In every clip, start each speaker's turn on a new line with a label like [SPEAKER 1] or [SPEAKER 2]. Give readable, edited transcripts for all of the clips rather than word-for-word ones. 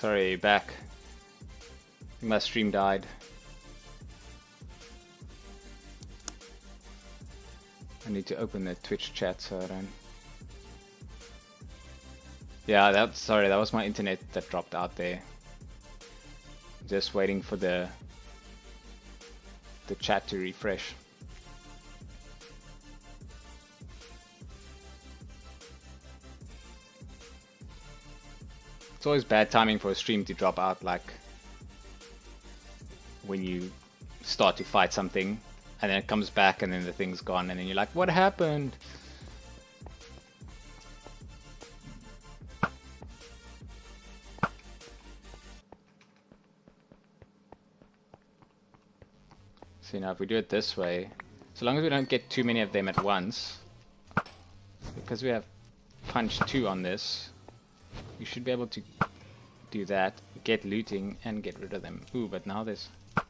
[SPEAKER 1] Sorry, back. My stream died. I need to open the Twitch chat so I don't... Yeah, sorry, that was my internet that dropped out there. Just waiting for the chat to refresh. It's always bad timing for a stream to drop out, like when you start to fight something and then it comes back and then the thing's gone and then you're like, what happened? See, now if we do it this way, so long as we don't get too many of them at once, because we have punch 2 on this, you should be able to do that, get looting and get rid of them. Ooh, but now there's a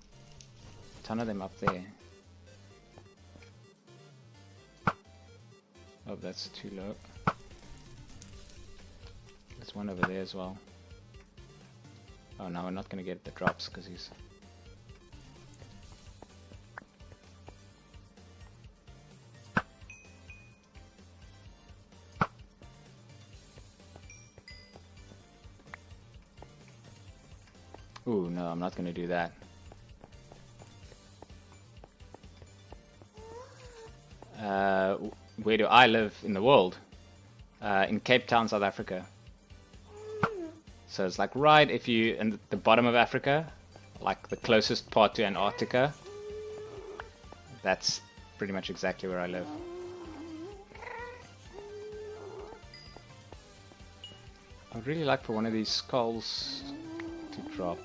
[SPEAKER 1] ton of them up there. Oh, that's too low. There's one over there as well. Oh, no, we're not going to get the drops because he's... Ooh, no, I'm not going to do that. Where do I live in the world? In Cape Town, South Africa. So it's like right if you in the bottom of Africa, like the closest part to Antarctica. That's pretty much exactly where I live. I'd really like for one of these skulls to drop.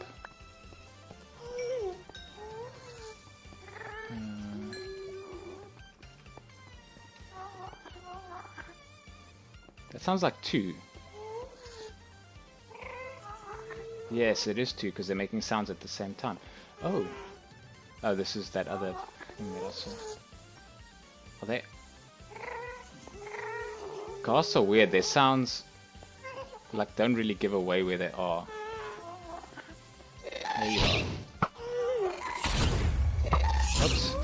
[SPEAKER 1] That sounds like 2. Yes, it is 2 because they're making sounds at the same time. Oh. Oh, this is that other thing that I saw. Are they... Ghasts are weird. Their sounds like don't really give away where they are. There you are. Oops.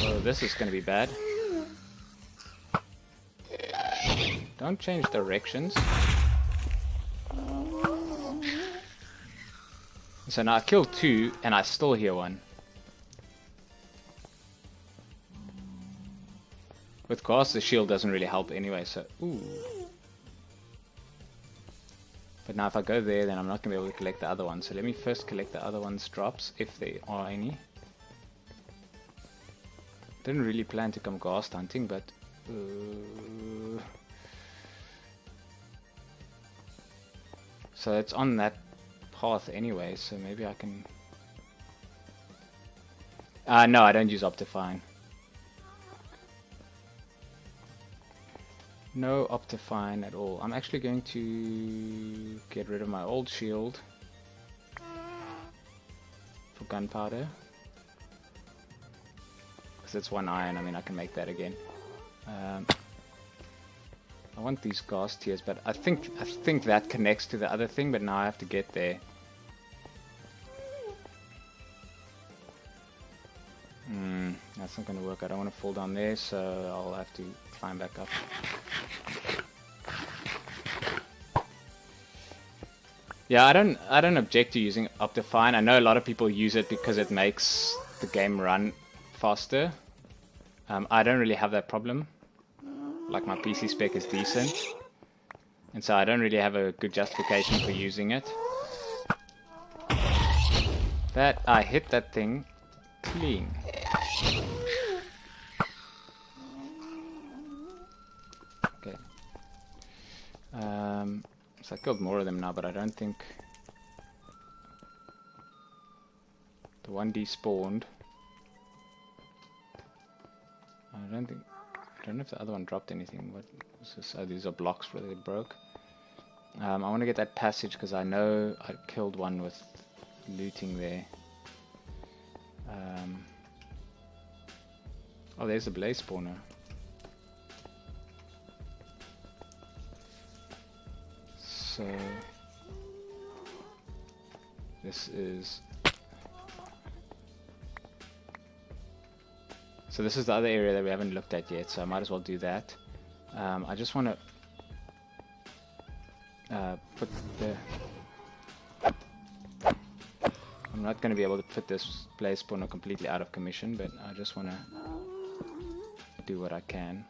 [SPEAKER 1] Oh, this is going to be bad. Don't change directions. So now I killed 2 and I still hear 1. With course the shield doesn't really help anyway, so ooh. But now if I go there then I'm not going to be able to collect the other one. So let me first collect the other one's drops, if there are any. Didn't really plan to come ghast hunting, but... So it's on that path anyway, so maybe I can... no, I don't use Optifine. No Optifine at all. I'm actually going to get rid of my old shield for gunpowder. Because it's 1 iron, I mean I can make that again. I want these ghast tears, but I think that connects to the other thing, but now I have to get there. That's not going to work. I don't want to fall down there, so I'll have to climb back up. Yeah, I don't object to using Optifine. I know a lot of people use it because it makes the game run faster. I don't really have that problem. Like my PC spec is decent, and so I don't really have a good justification for using it. That I hit that thing clean. Okay. So I killed more of them now, but I don't think the one despawned. I don't know if the other one dropped anything. What was this? Oh, these are blocks where they broke. I want to get that passage because I know I killed one with looting there. Oh, there's a blaze spawner. So This is... So this is the other area that we haven't looked at yet, so I might as well do that. I just want to put the... I'm not going to be able to put this blaze spawner completely out of commission, but I just want to do what I can.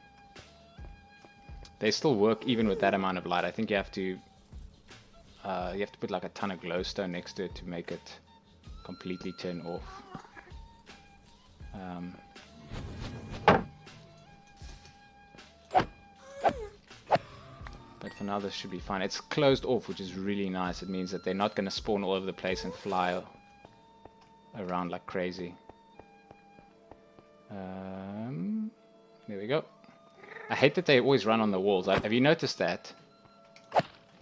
[SPEAKER 1] They still work even with that amount of light. I think you have to put like a ton of glowstone next to it to make it completely turn off. But for now this should be fine. It's closed off, which is really nice. It means that they're not going to spawn all over the place and fly around like crazy. There we go. I hate that they always run on the walls. Have you noticed that?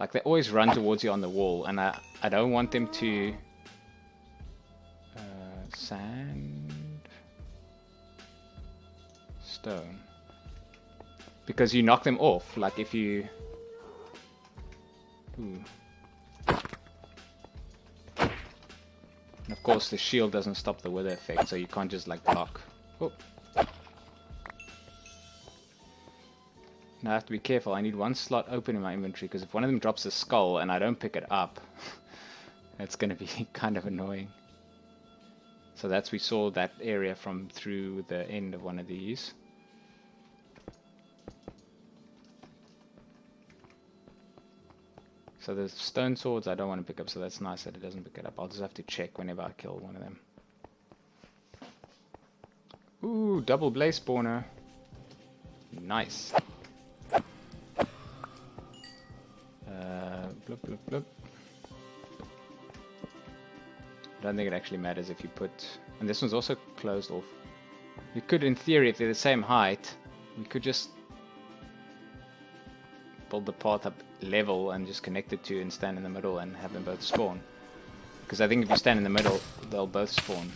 [SPEAKER 1] Like they always run towards you on the wall, and I don't want them to... sand... stone. Because you knock them off, like if you... Ooh. And of course the shield doesn't stop the wither effect, so you can't just like block. Oh. Now I have to be careful. I need one slot open in my inventory, because if one of them drops a skull and I don't pick it up, it's going to be kind of annoying. So we saw that area from through the end of one of these. So the stone swords I don't want to pick up, so that's nice that it doesn't pick it up. I'll just have to check whenever I kill one of them. Ooh, double blaze spawner. Nice. Bloop, bloop, bloop. I don't think it actually matters if you put... And this one's also closed off. You could, in theory, if they're the same height, we could just build the path up level and just connect the two and stand in the middle and have them both spawn. Because I think if you stand in the middle, they'll both spawn.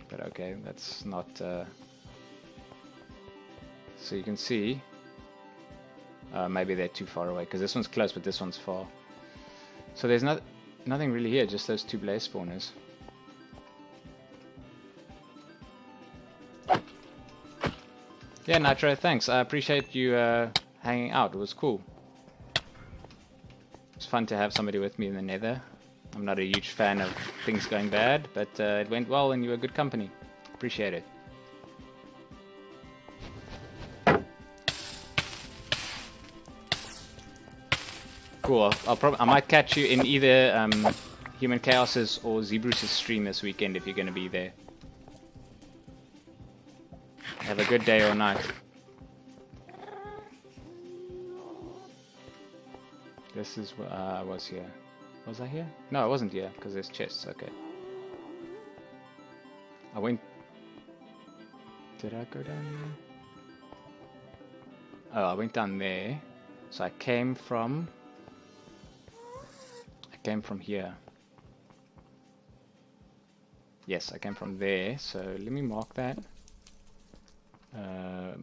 [SPEAKER 1] But okay, that's not... So you can see... maybe they're too far away, because this one's close, but this one's far. So there's nothing really here, just those two blaze spawners. Yeah, Nitro, thanks. I appreciate you hanging out. It was cool. It's fun to have somebody with me in the nether. I'm not a huge fan of things going bad, but it went well and you were good company. Appreciate it. Cool. I might catch you in either Human Chaos's or Zebruce's stream this weekend if you're going to be there. Have a good day or night. This is where I was here. Was I here? No, I wasn't here because there's chests. Okay. I went... Did I go down there? Oh, I went down there. So I came from here. Yes, I came from there. So let me mark that.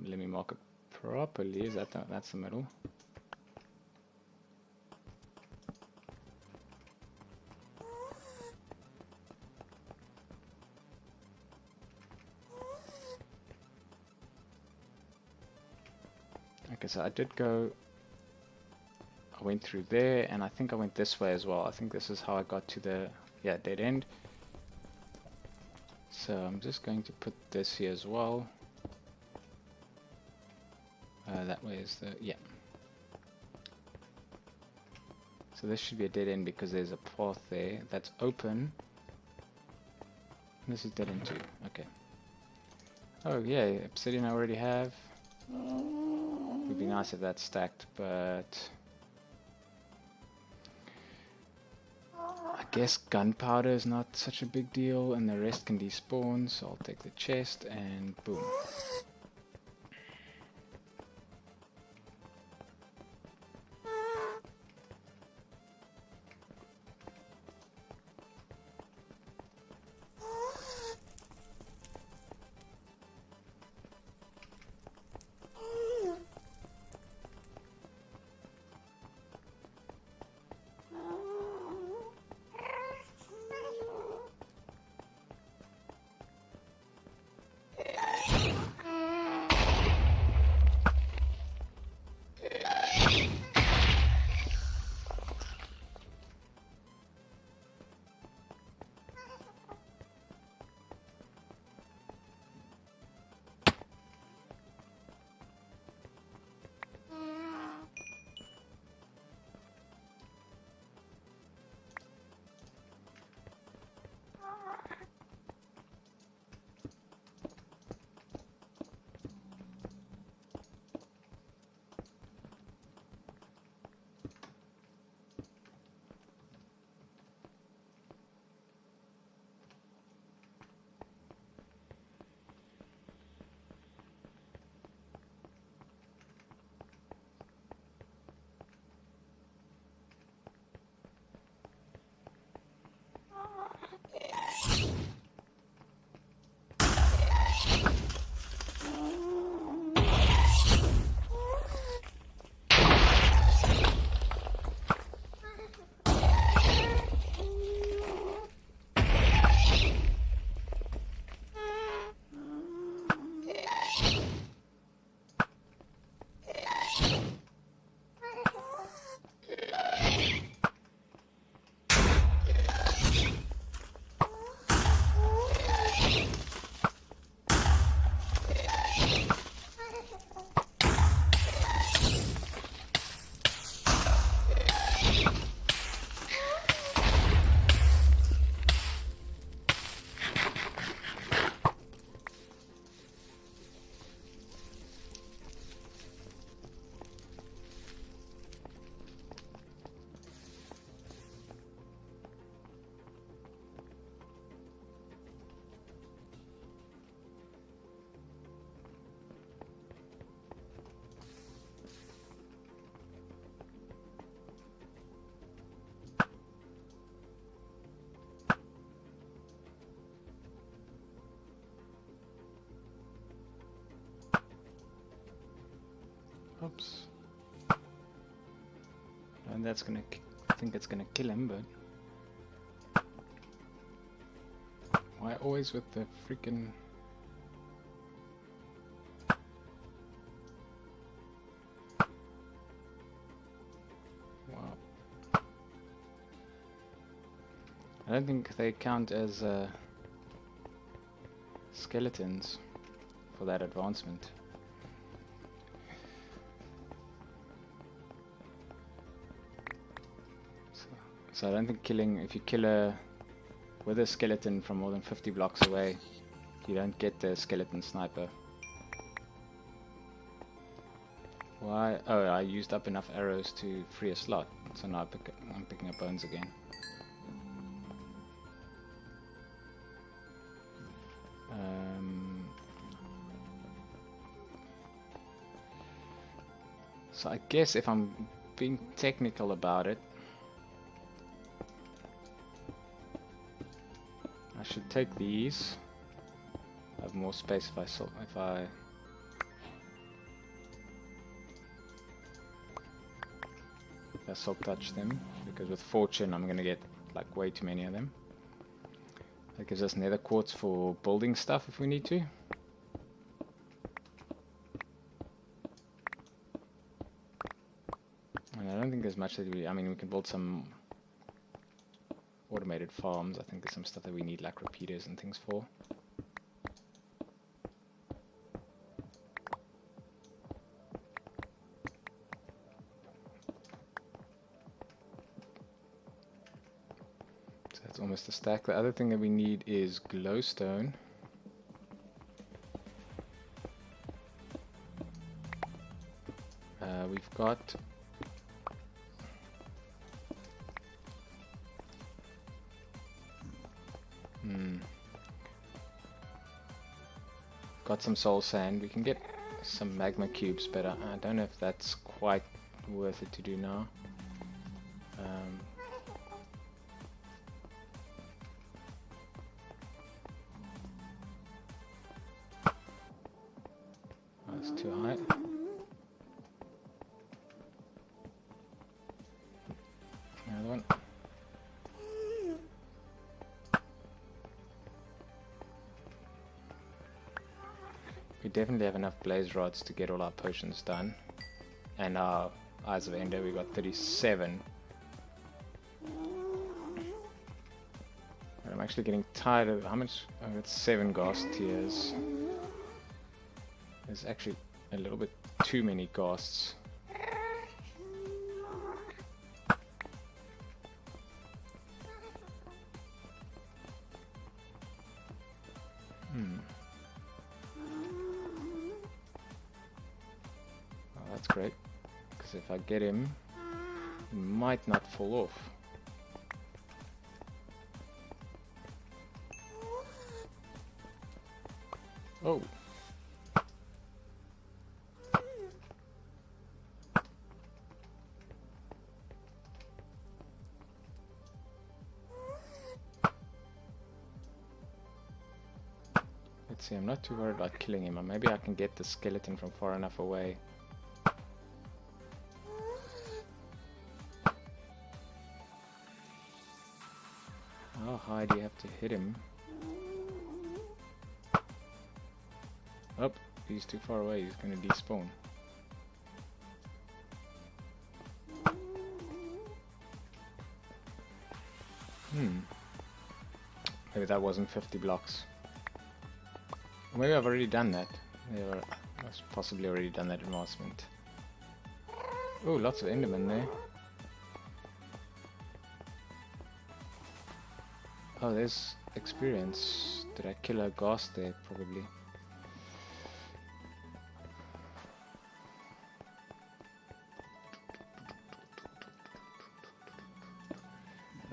[SPEAKER 1] Let me mark it properly. Is that's the middle? Okay, so I did go. I went through there, and I think I went this way as well. I think this is how I got to the dead end. So I'm just going to put this here as well. That way is the, So this should be a dead end because there's a path there that's open. This is dead end too. Okay. Oh yeah, obsidian I already have. Would be nice if that's stacked, but I guess gunpowder is not such a big deal, and the rest can despawn. So I'll take the chest and boom. Oops. And that's gonna... I think it's gonna kill him, but... Why always with the freaking... Wow. I don't think they count as skeletons for that advancement. So I don't think killing... If you kill a... with a skeleton from more than 50 blocks away, you don't get the skeleton sniper. Why? Oh, I used up enough arrows to free a slot, so now I'm picking up bones again. So I guess if I'm being technical about it, I should take these. I have more space if I silk touch them, because with fortune I'm gonna get like way too many of them. That gives us nether quartz for building stuff if we need to. And I don't think there's much that we... I mean, we can build some automated farms. I think there's some stuff that we need, like repeaters and things for. So that's almost a stack. The other thing that we need is glowstone. We've got... Got some soul sand. We can get some magma cubes, but I don't know if that's quite worth it to do now. That's too high. Another one. We definitely have enough blaze rods to get all our potions done. And our Eyes of Ender, we got 37. I'm actually getting tired of how much... I got 7 ghast tears. There's actually a little bit too many ghasts. That's great, because if I get him, he might not fall off. Oh! Let's see, I'm not too worried about killing him, or maybe I can get the skeleton from far enough away. How high do you have to hit him? Oh, he's too far away, he's gonna despawn. Maybe that wasn't 50 blocks. Maybe I've already done that. Maybe I've possibly already done that advancement. Oh, lots of endermen there. Oh, there's experience. Did I kill a ghast there? Probably.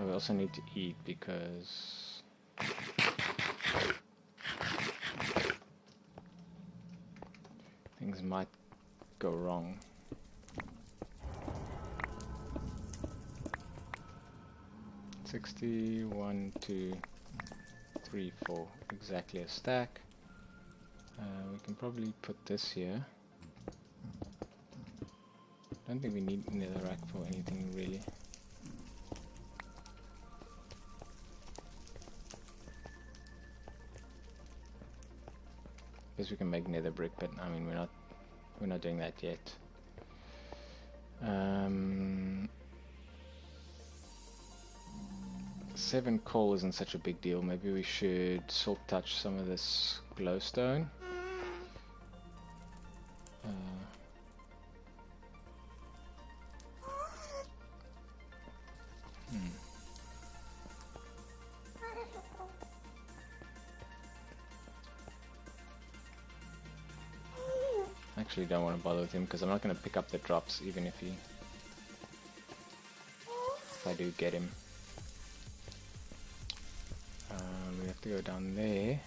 [SPEAKER 1] Oh, we also need to eat because things might go wrong. $60, 1, 2, 3, 4, exactly a stack. We can probably put this here. don't think we need netherrack for anything really. Guess we can make nether brick, but I mean we're not doing that yet. 7 coal isn't such a big deal. Maybe we should silk touch some of this glowstone. Actually don't want to bother with him because I'm not going to pick up the drops even if I do get him. We have to go down there.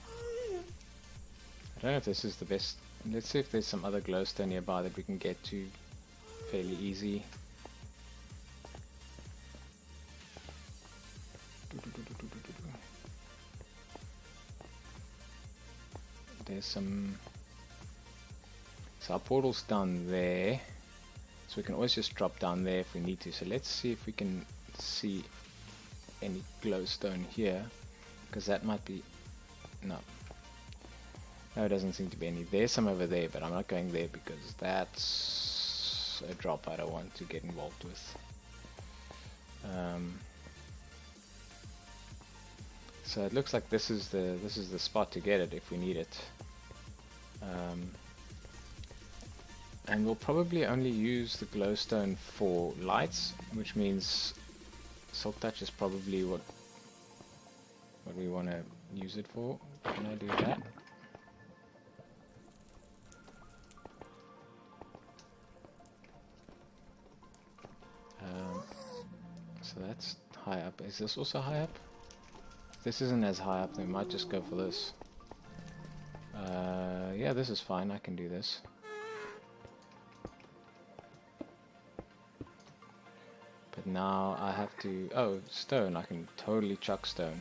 [SPEAKER 1] I don't know if this is the best. Let's see if there's some other glowstone nearby that we can get to fairly easy. There's some. So our portal's down there, so we can always just drop down there if we need to. So let's see if we can see any glowstone here, because that might be... no, it doesn't seem to be any. There's some over there, but I'm not going there because that's a drop I don't want to get involved with. So it looks like this is the spot to get it if we need it. And we'll probably only use the glowstone for lights, which means silk touch is probably what we want to use it for. Can I do that? So that's high up. Is this also high up? If this isn't as high up, then we might just go for this. Yeah, this is fine. I can do this. But now I have to... oh, stone. I can totally chuck stone.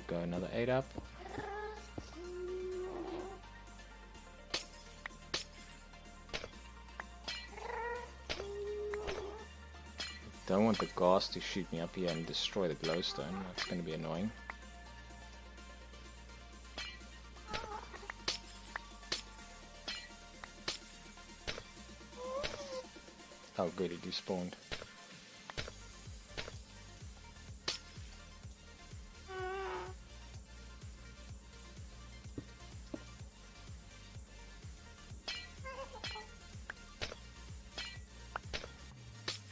[SPEAKER 1] Go another 8 up. Don't want the ghast to shoot me up here and destroy the glowstone. That's going to be annoying. Oh good, it despawned.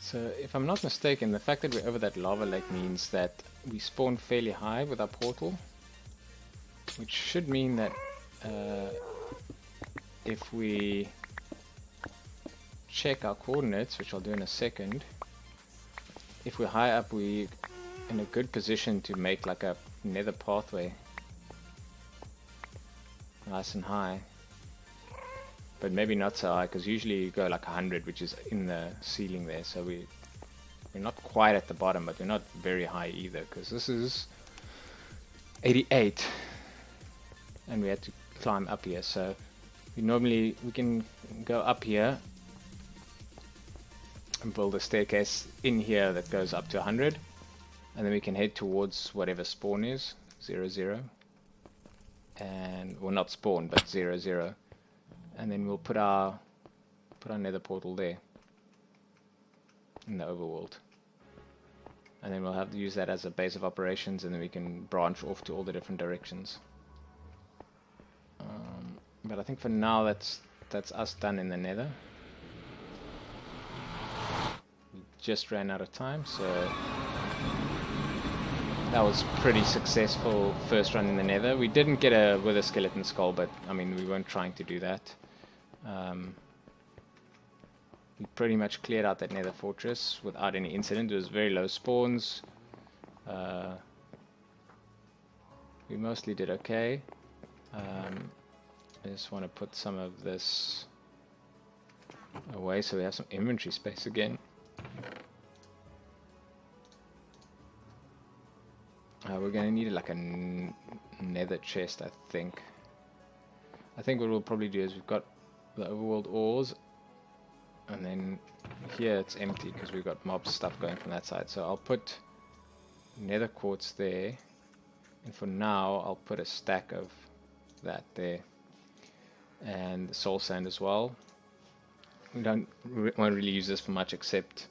[SPEAKER 1] So if I'm not mistaken, the fact that we're over that lava lake means that we spawn fairly high with our portal, which should mean that if we check our coordinates, which I'll do in a second, if we're high up, we're in a good position to make like a nether pathway nice and high, but maybe not so high, because usually you go like 100, which is in the ceiling there, so we're not quite at the bottom, but we're not very high either, because this is 88 and we had to climb up here. So we can go up here and build a staircase in here that goes up to 100, and then we can head towards whatever spawn is, 0 0, and well, not spawn but 0 0, and then we'll put our nether portal there in the overworld, and then we'll have to use that as a base of operations, and then we can branch off to all the different directions. But I think for now that's us done in the nether. We just ran out of time, so that was pretty successful first run in the nether. We didn't get a wither skeleton skull, but I mean we weren't trying to do that. We pretty much cleared out that nether fortress without any incident. It was very low spawns. We mostly did okay. I just want to put some of this away so we have some inventory space again. We're going to need like a nether chest, I think. I think what we'll probably do is we've got the overworld ores, and then here it's empty because we've got mob stuff going from that side. So I'll put nether quartz there, and for now I'll put a stack of that there, and the soul sand as well. We won't really use this for much except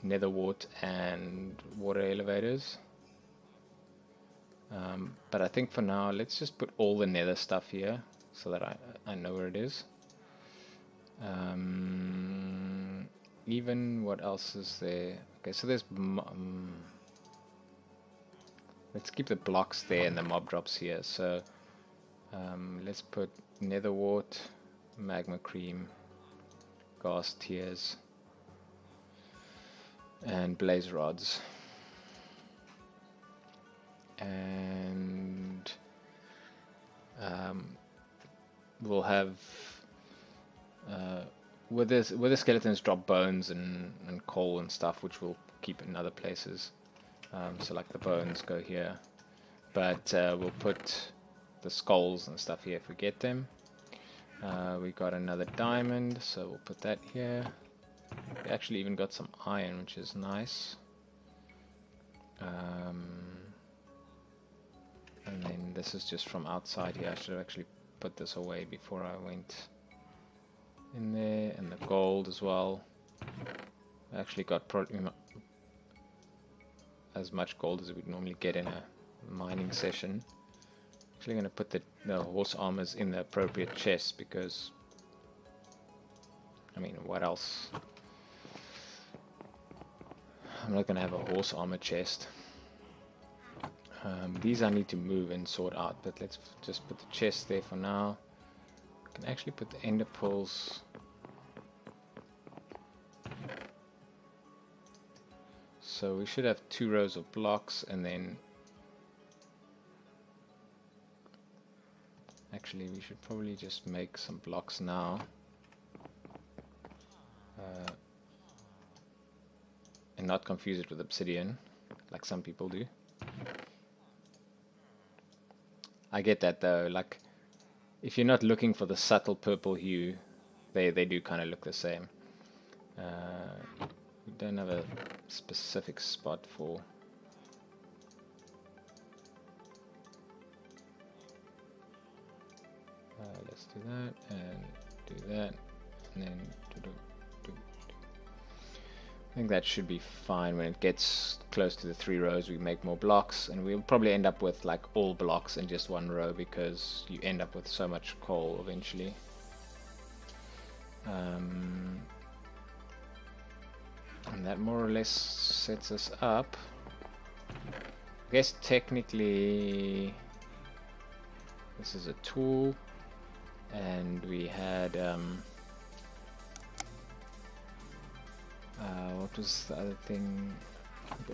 [SPEAKER 1] nether wart and water elevators. But I think for now let's just put all the nether stuff here so that I know where it is. Even what else is there? Okay, so there's let's keep the blocks there and the mob drops here. So let's put nether wart, magma cream, gas tears, and blaze rods. And we'll have with the skeletons drop bones and coal and stuff, which we'll keep in other places. So like the bones go here, but we'll put the skulls and stuff here if we get them. We got another diamond, so we'll put that here. We actually even got some iron, which is nice. And then this is just from outside here. I should have actually put this away before I went in there. And the gold as well. I actually got probably as much gold as we'd normally get in a mining session. Actually going to put the horse armors in the appropriate chests because, I mean, what else? I'm not going to have a horse armor chest. These I need to move and sort out, but let's just put the chest there for now. I can actually put the ender pearls. So we should have 2 rows of blocks, and then actually we should probably just make some blocks now. And not confuse it with obsidian, like some people do. I get that though, like if you're not looking for the subtle purple hue, they do kind of look the same. We don't have a specific spot for. Let's do that and do that, and then do. I think that should be fine. When it gets close to the 3 rows, we make more blocks, and we'll probably end up with like all blocks in just 1 row because you end up with so much coal eventually. And that more or less sets us up. I guess technically this is a tool, and we had what was the other thing?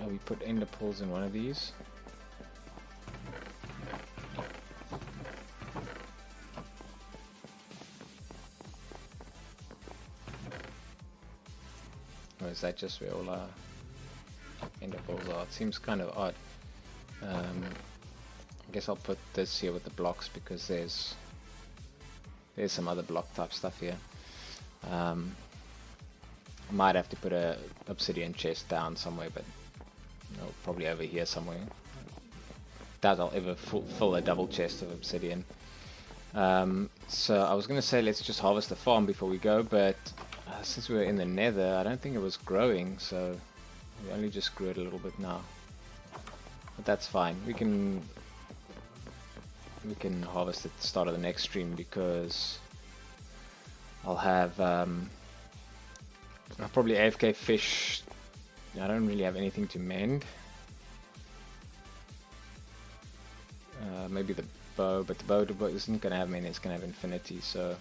[SPEAKER 1] We put ender pearls in one of these. Or is that just where all our ender pearls are? It seems kind of odd. I guess I'll put this here with the blocks because there's some other block type stuff here. I might have to put a obsidian chest down somewhere, but probably over here somewhere. Doubt I'll ever fill a double chest of obsidian. So I was going to say let's just harvest the farm before we go, but since we were in the nether, I don't think it was growing, so we only just grew it a little bit now. But that's fine. We can harvest at the start of the next stream because I'll have I'll probably AFK fish. I don't really have anything to mend. Maybe the bow, but the bow isn't going to have mending, it's going to have infinity, so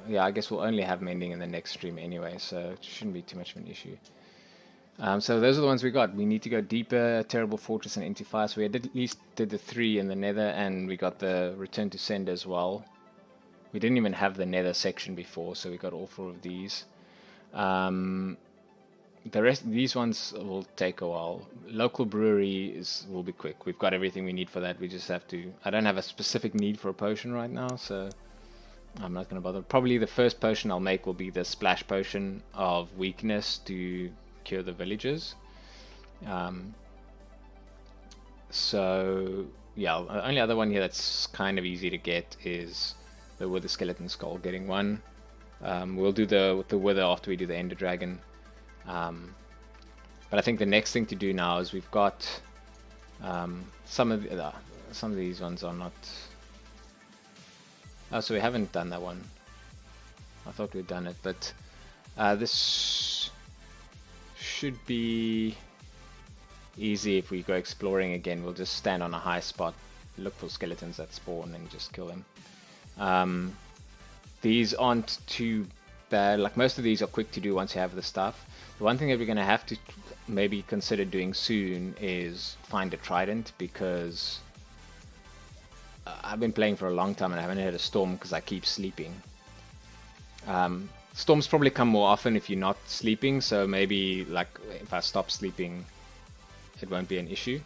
[SPEAKER 1] yeah, I guess we'll only have mending in the next stream anyway, so it shouldn't be too much of an issue. So those are the ones we got. We need to go deeper, Terrible Fortress, and Empty Fire. So we at least did the 3 in the nether, and we got the Return to Sender as well. We didn't even have the nether section before, so we got all 4 of these. The rest, these ones will take a while. Local brewery will be quick. We've got everything we need for that. We just have to. I don't have a specific need for a potion right now, so I'm not going to bother. Probably the first potion I'll make will be the splash potion of weakness to cure the villagers. So yeah, the only other one here that's kind of easy to get is the Wither Skeleton Skull. Getting one. We'll do the Wither after we do the Ender Dragon. But I think the next thing to do now is we've got some of these ones are not. Oh, so we haven't done that one. I thought we'd done it, but this should be easy if we go exploring again. We'll just stand on a high spot, look for skeletons that spawn, and just kill them. These aren't too bad. Like, most of these are quick to do once you have the stuff. The one thing that we're going to have to maybe consider doing soon is find a trident, because I've been playing for a long time and I haven't had a storm because I keep sleeping. Storms probably come more often if you're not sleeping, so maybe like if I stop sleeping it won't be an issue.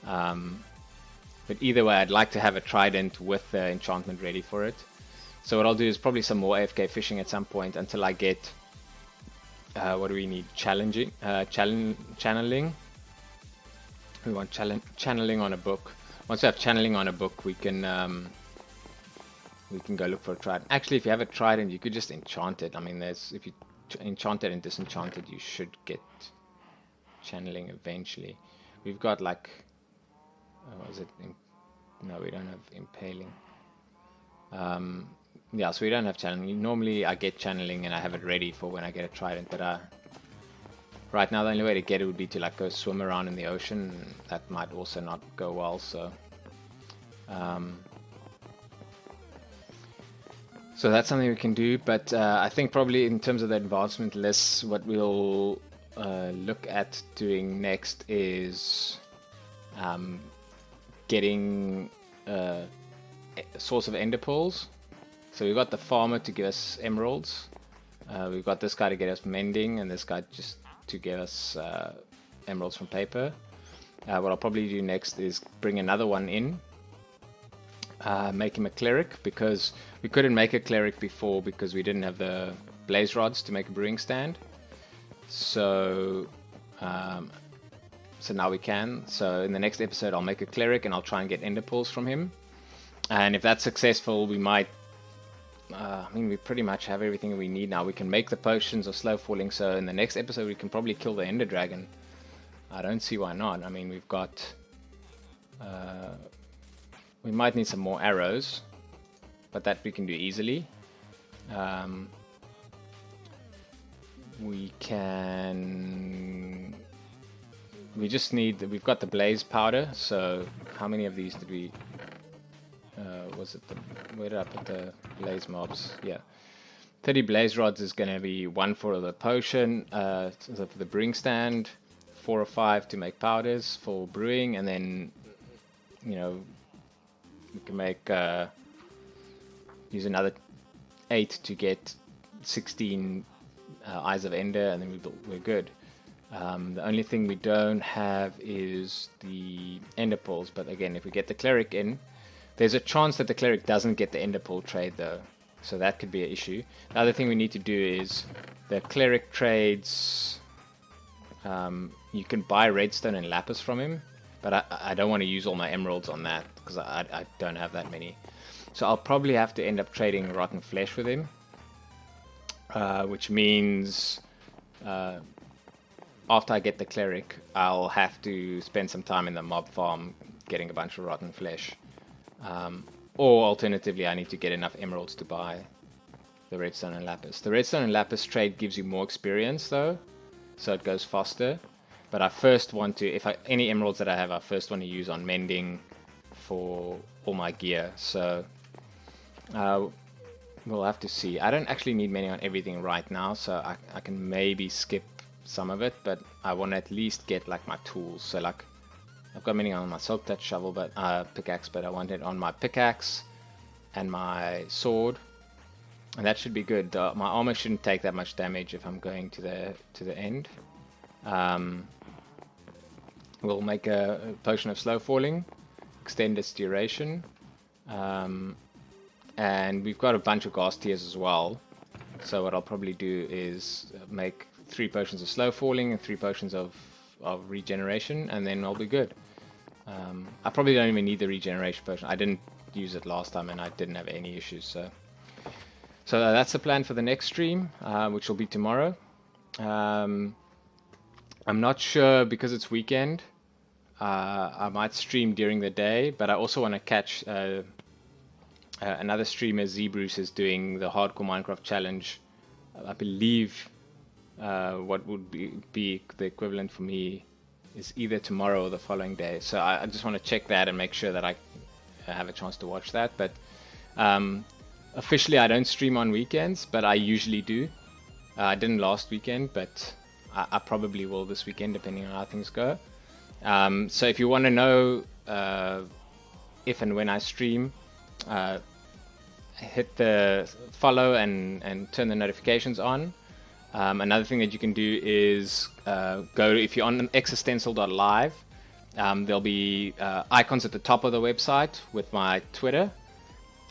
[SPEAKER 1] But either way, I'd like to have a trident with the enchantment ready for it. So what I'll do is probably some more AFK fishing at some point until I get what do we need? Channeling. We want channeling on a book. Once we have channeling on a book, we can go look for a trident. Actually, if you have a trident, you could just enchant it. I mean, if you enchant it and disenchant it, you should get channeling eventually. We've got like, was it? No, we don't have impaling. Yeah, so we don't have channeling. Normally, I get channeling and I have it ready for when I get a trident. But right now, the only way to get it would be to like go swim around in the ocean. That might also not go well. So, so that's something we can do. But I think probably in terms of the advancement lists, what we'll look at doing next is getting a source of ender pearls. So we've got the farmer to give us emeralds. We've got this guy to get us mending, and this guy just to give us emeralds from paper. What I'll probably do next is bring another one in, make him a cleric, because we couldn't make a cleric before because we didn't have the blaze rods to make a brewing stand. So so now we can. So in the next episode I'll make a cleric and I'll try and get ender pearls from him. And if that's successful, we might I mean, we pretty much have everything we need now. We can make the potions of slow falling, so in the next episode we can probably kill the ender dragon. I don't see why not. I mean, we've got we might need some more arrows, but that we can do easily. We just need, we've got the blaze powder. So how many of these did we was it where did I put the blaze mobs? Yeah, 30 blaze rods is going to be one for the potion, so for the brewing stand, 4 or 5 to make powders for brewing, and then, you know, we can make use another 8 to get 16 eyes of ender, and then we're good. The only thing we don't have is the ender pearls, but again, if we get the cleric in, there's a chance that the cleric doesn't get the ender pearl trade though, so that could be an issue. The other thing we need to do is the cleric trades. You can buy redstone and lapis from him, but I don't want to use all my emeralds on that because I don't have that many. So I'll probably have to end up trading rotten flesh with him, which means after I get the cleric, I'll have to spend some time in the mob farm getting a bunch of rotten flesh. Or alternatively, I need to get enough emeralds to buy the redstone and lapis. The redstone and lapis trade gives you more experience though, so it goes faster. But I first want to, any emeralds that I have, I first want to use on mending for all my gear. So we'll have to see. I don't actually need many on everything right now, so I can maybe skip some of it, but I want to at least get like my tools. So like, I've got many on my silk touch shovel, but pickaxe, but I want it on my pickaxe and my sword, and that should be good. My armor shouldn't take that much damage if I'm going to the end. We'll make a potion of slow falling, extend its duration, and and we've got a bunch of ghast tears as well. So what I'll probably do is make 3 potions of slow falling and 3 potions of regeneration, and then I'll be good. I probably don't even need the regeneration potion. I didn't use it last time and I didn't have any issues. So that's the plan for the next stream, which will be tomorrow. I'm not sure because it's weekend. I might stream during the day, but I also want to catch another streamer, Z-Bruce, is doing the Hardcore Minecraft Challenge. I believe what would be the equivalent for me is either tomorrow or the following day. So I just want to check that and make sure that I have a chance to watch that. But officially I don't stream on weekends, but I usually do. I didn't last weekend, but I probably will this weekend depending on how things go. So if you want to know if and when I stream, hit the follow and turn the notifications on. Another thing that you can do is if you're on existential.live, there'll be icons at the top of the website with my Twitter,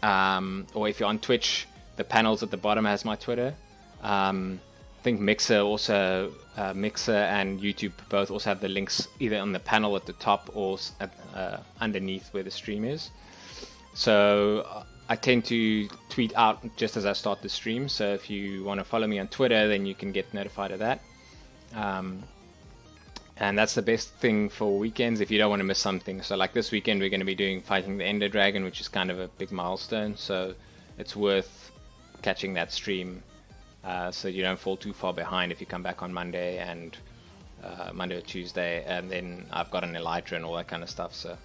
[SPEAKER 1] or if you're on Twitch, the panels at the bottom has my Twitter. I think Mixer and YouTube both also have the links either on the panel at the top or underneath where the stream is. So I tend to tweet out just as I start the stream, so if you want to follow me on Twitter, then you can get notified of that. And that's the best thing for weekends if you don't want to miss something. So like this weekend we're going to be fighting the Ender Dragon, which is kind of a big milestone, so it's worth catching that stream so you don't fall too far behind if you come back on Monday and Monday or Tuesday, and then I've got an Elytra and all that kind of stuff. So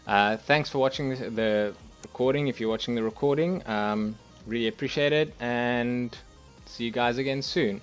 [SPEAKER 1] thanks for watching the recording. If you're watching the recording, really appreciate it, and see you guys again soon.